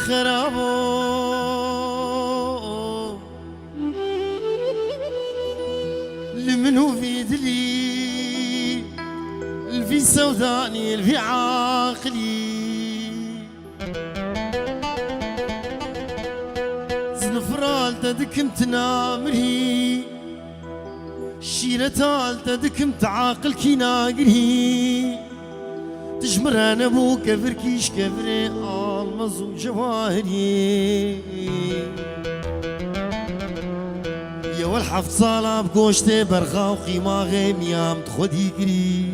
خرابو لمنو في دلي الفي سوداني الفي عاقلي زنفرال تدكمت نامري شيرتال تدكمت عاقل كي ناقري تجمر انا بو كفر كيش كفري المز وجواهري يا والحفظ صالة بقوشتي برخا وقيماغي ميام تخدي قري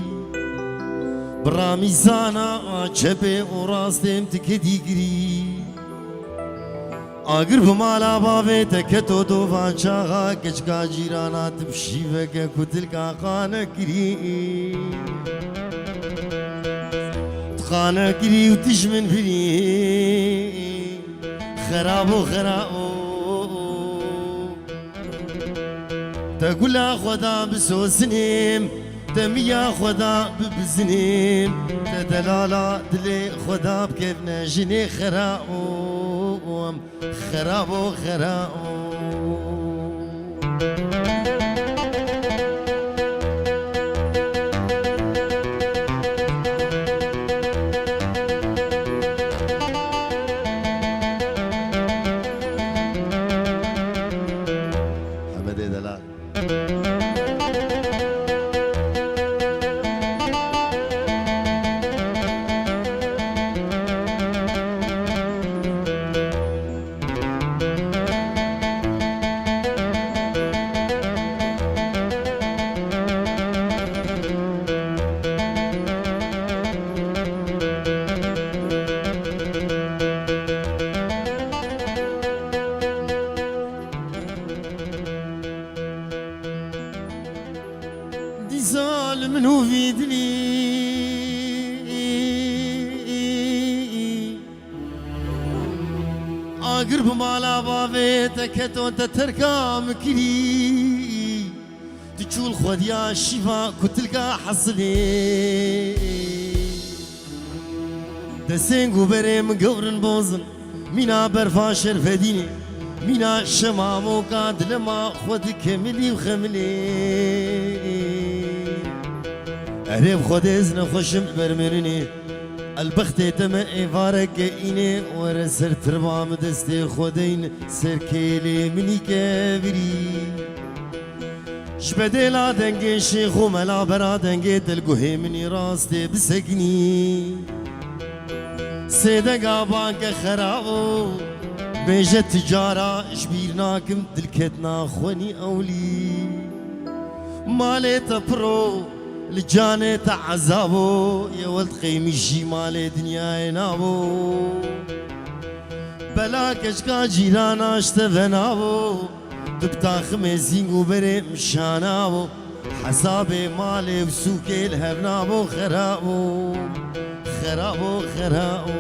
برامي زانا جبي وراستي متكدي قري اگر بمالا بابي تكتو دوفا چاغا كچكا جيرانا تبشي فكا كتلكا خانا قري خانه گری و تجمن فيني خرابو خرابو تقول خدا بسوسنيم تميا خدا ببزنيم تدلالا دلي خدا بكيف نجني خرابو خرابو خرابو زال منو في دلي اقرب مالا بابي تكتو تتركا مكري تشول خوديا شفا كتلكا حصلي دسنگو برم قورن بوزن مينا برفاشر فديني مينا شمامو قاد لما خود كملي وخملي أهرب خود إذن خوشم برمرني البخت تم إفارك إني ورسر تربام دستي خودين سر كيلي مني كبري شبدي لا دنگي شيخ وملا برا دنگي تلقوه مني راستي بسقني سيدقا بانك خرابو بيجة تجارة شبيرناكم دلكتنا خوني أولي مالي تبرو لجاني تعذابو يا ولد قيمي جي مالي دنياي نابو بلا كشكا جيرانا اشتفنابو دبتا خميزين وبري مشانابو حسابي مالي وسوكي الهبنابو خرابو خرابو خرابو